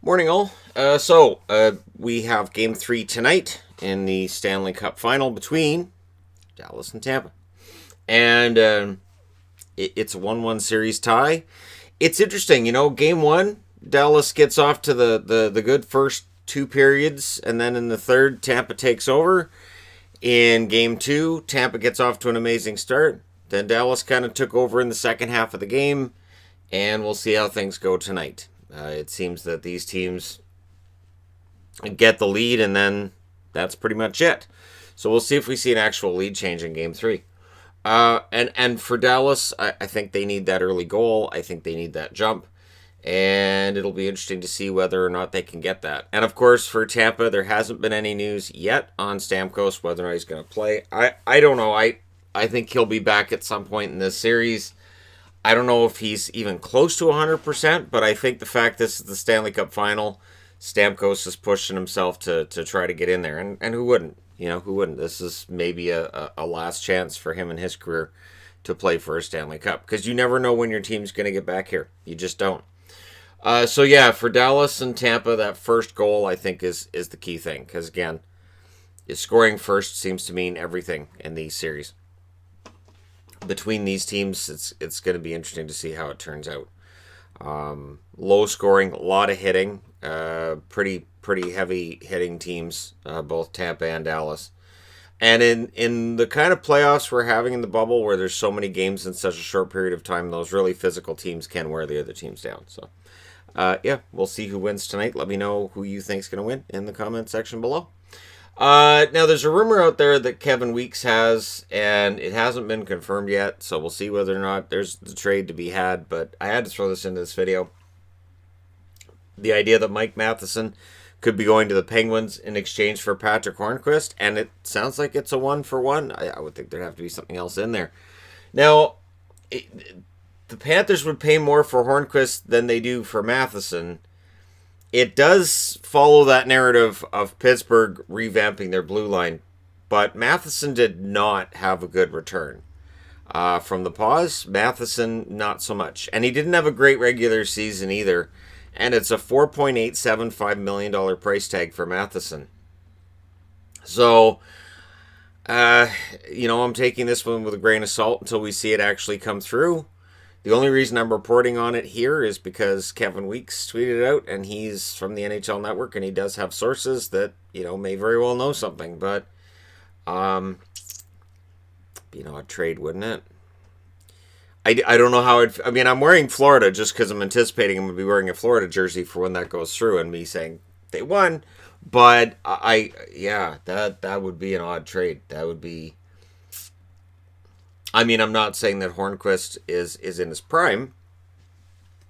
Morning, all. We have Game 3 tonight in the Stanley Cup Final between Dallas and Tampa. And it's a 1-1 series tie. It's interesting, Game 1, Dallas gets off to the good first two periods, and then in the third, Tampa takes over. In Game 2, Tampa gets off to an amazing start. Then Dallas kind of took over in the second half of the game, and we'll see how things go tonight. It seems that these teams get the lead, and then that's pretty much it. So we'll see if we see an actual lead change in Game 3. And for Dallas, I think they need that early goal. I think they need that jump. And it'll be interesting to see whether or not they can get that. And of course, for Tampa, there hasn't been any news yet on Stamkos, whether or not he's going to play. I don't know. I think he'll be back at some point in this series. I don't know if he's even close to 100%, but I think the fact this is the Stanley Cup Final, Stamkos is pushing himself to try to get in there. And who wouldn't? Who wouldn't? This is maybe a last chance for him in his career to play for a Stanley Cup. Because you never know when your team's going to get back here. You just don't. For Dallas and Tampa, that first goal, I think, is the key thing. Because, again, scoring first seems to mean everything in these series. Between these teams, it's going to be interesting to see how it turns out. Low scoring, a lot of hitting, pretty heavy hitting teams, both Tampa and Dallas. And in the kind of playoffs we're having in the bubble, where there's so many games in such a short period of time, those really physical teams can wear the other teams down. So, we'll see who wins tonight. Let me know who you think's going to win in the comment section below. Now, there's a rumor out there that Kevin Weeks has, and it hasn't been confirmed yet, so we'll see whether or not there's the trade to be had, but I had to throw this into this video. The idea that Mike Matheson could be going to the Penguins in exchange for Patrick Hornqvist, and it sounds like it's a 1-for-1. I would think there'd have to be something else in there. Now, the Panthers would pay more for Hornqvist than they do for Matheson. It does follow that narrative of Pittsburgh revamping their blue line, but Matheson did not have a good return. From the pause, Matheson, not so much. And he didn't have a great regular season either, and it's a $4.875 million price tag for Matheson. So, I'm taking this one with a grain of salt until we see it actually come through. The only reason I'm reporting on it here is because Kevin Weeks tweeted it out, and he's from the NHL Network, and he does have sources that, may very well know something. But, a trade, wouldn't it? I don't know how I'm wearing Florida just because I'm anticipating I'm going to be wearing a Florida jersey for when that goes through, and me saying they won. But, that would be an odd trade. That would be... I'm not saying that Hornqvist is in his prime,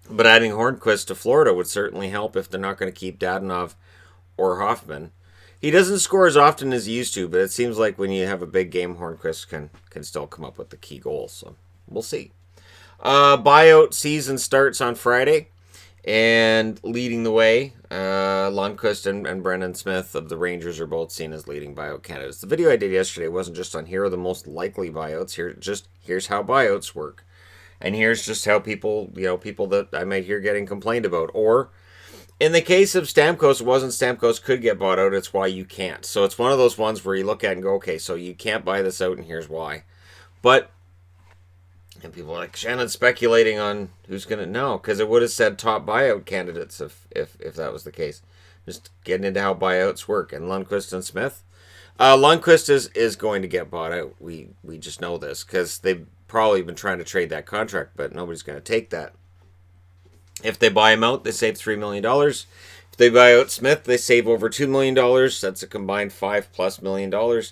but adding Hornqvist to Florida would certainly help if they're not going to keep Dadonov or Hoffman. He doesn't score as often as he used to, but it seems like when you have a big game, Hornqvist can still come up with the key goals. So we'll see. Buyout season starts on Friday, and leading the way, Lundqvist and Brendan Smith of the Rangers are both seen as leading buyout candidates. The video I did yesterday wasn't just on here are the most likely buyouts. Here's how buyouts work, and here's just how people that I might hear getting complained about. Or in the case of Stamkos, it wasn't Stamkos could get bought out. It's why you can't. So it's one of those ones where you look at it and go, okay, so you can't buy this out, and here's why. And people are like, Shannon's speculating on who's going to know, because it would have said top buyout candidates if that was the case. Just getting into how buyouts work. And Lundqvist and Smith. Lundqvist is going to get bought out. We just know this, because they've probably been trying to trade that contract, but nobody's going to take that. If they buy him out, they save $3 million. If they buy out Smith, they save over $2 million. That's a combined $5+ million.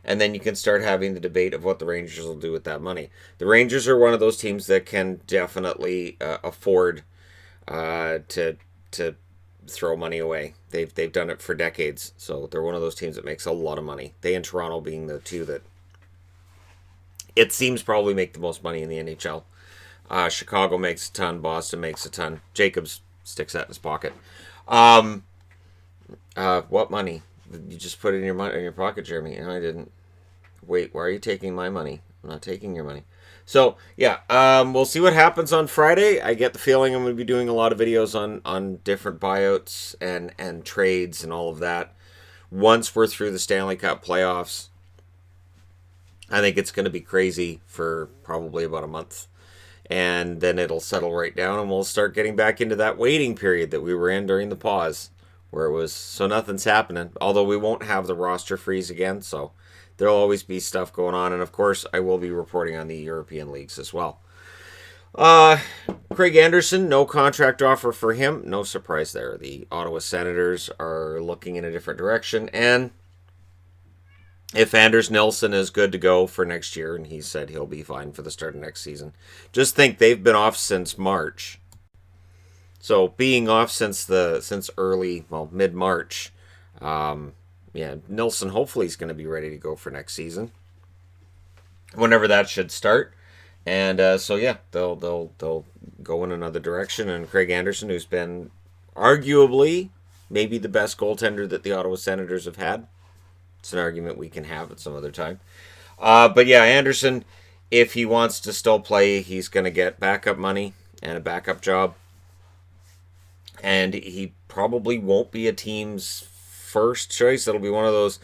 And then you can start having the debate of what the Rangers will do with that money. The Rangers are one of those teams that can definitely afford to throw money away. They've done it for decades, so they're one of those teams that makes a lot of money. They and Toronto being the two that it seems probably make the most money in the NHL. Chicago makes a ton. Boston makes a ton. Jacobs sticks that in his pocket. What money? You just put it in your pocket, Jeremy. And I didn't. Wait, why are you taking my money? I'm not taking your money. So yeah, we'll see what happens on Friday. I get the feeling I'm going to be doing a lot of videos on different buyouts and trades and all of that. Once we're through the Stanley Cup playoffs, I think it's going to be crazy for probably about a month. And then it'll settle right down and we'll start getting back into that waiting period that we were in during the pause, where it was so nothing's happening. Although we won't have the roster freeze again, so there'll always be stuff going on. And of course, I will be reporting on the European leagues as well. Craig Anderson, no contract offer for him. No surprise there. The Ottawa Senators are looking in a different direction. And if Anders Nilsson is good to go for next year, and he said he'll be fine for the start of next season, just think they've been off since March. So being off since mid-March, Nilsson hopefully is going to be ready to go for next season, whenever that should start. And they'll go in another direction. And Craig Anderson, who's been arguably maybe the best goaltender that the Ottawa Senators have had. It's an argument we can have at some other time. But yeah, Anderson, if he wants to still play, he's going to get backup money and a backup job. And he probably won't be a team's first choice. It'll be one of those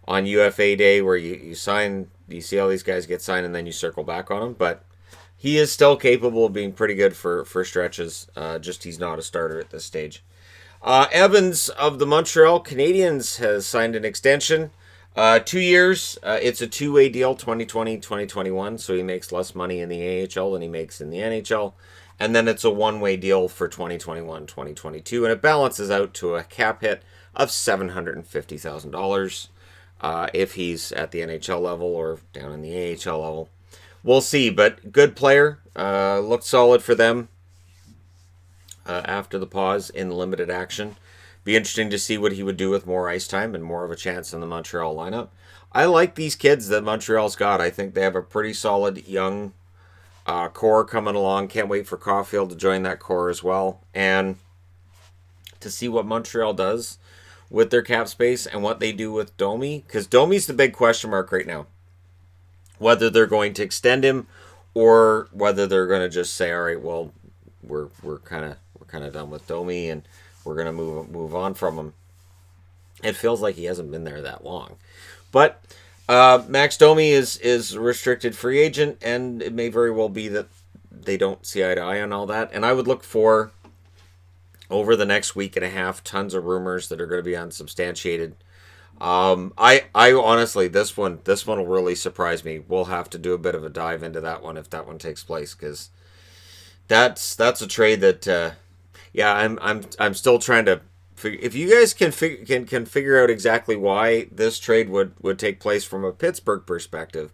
on UFA day where you sign, you see all these guys get signed and then you circle back on them. But he is still capable of being pretty good for stretches. Just he's not a starter at this stage. Evans of the Montreal Canadiens has signed an extension. 2 years. It's a two-way deal, 2020-2021, so he makes less money in the AHL than he makes in the NHL. And then it's a one-way deal for 2021-2022, and it balances out to a cap hit of $750,000 if he's at the NHL level or down in the AHL level. We'll see, but good player. Looked solid for them after the pause in limited action. Be interesting to see what he would do with more ice time and more of a chance in the Montreal lineup. I like these kids that Montreal's got. I think they have a pretty solid young core coming along. Can't wait for Caulfield to join that core as well. And to see what Montreal does with their cap space and what they do with Domi. Because Domi's the big question mark right now. Whether they're going to extend him or whether they're going to just say, all right, well, we're kind of done with Domi and we're going to move on from him. It feels like he hasn't been there that long. But Max Domi is a restricted free agent, and it may very well be that they don't see eye to eye on all that. And I would look for, over the next week and a half, tons of rumors that are going to be unsubstantiated. I honestly, this one will really surprise me. We'll have to do a bit of a dive into that one if that one takes place, because that's a trade that I'm still trying to figure. If you guys can figure out exactly why this trade would take place from a Pittsburgh perspective,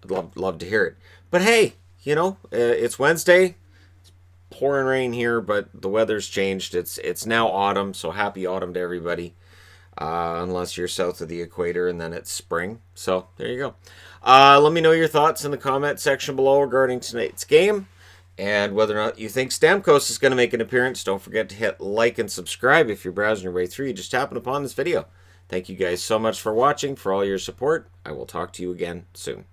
I'd love to hear it. But hey, it's Wednesday. It's pouring rain here, but the weather's changed. It's now autumn, so happy autumn to everybody. Unless you're south of the equator, and then it's spring. So there you go. Let me know your thoughts in the comment section below regarding tonight's game, and whether or not you think Stamkos is going to make an appearance. Don't forget to hit like and subscribe if you're browsing your way through. You just happened upon this video. Thank you guys so much for watching, for all your support. I will talk to you again soon.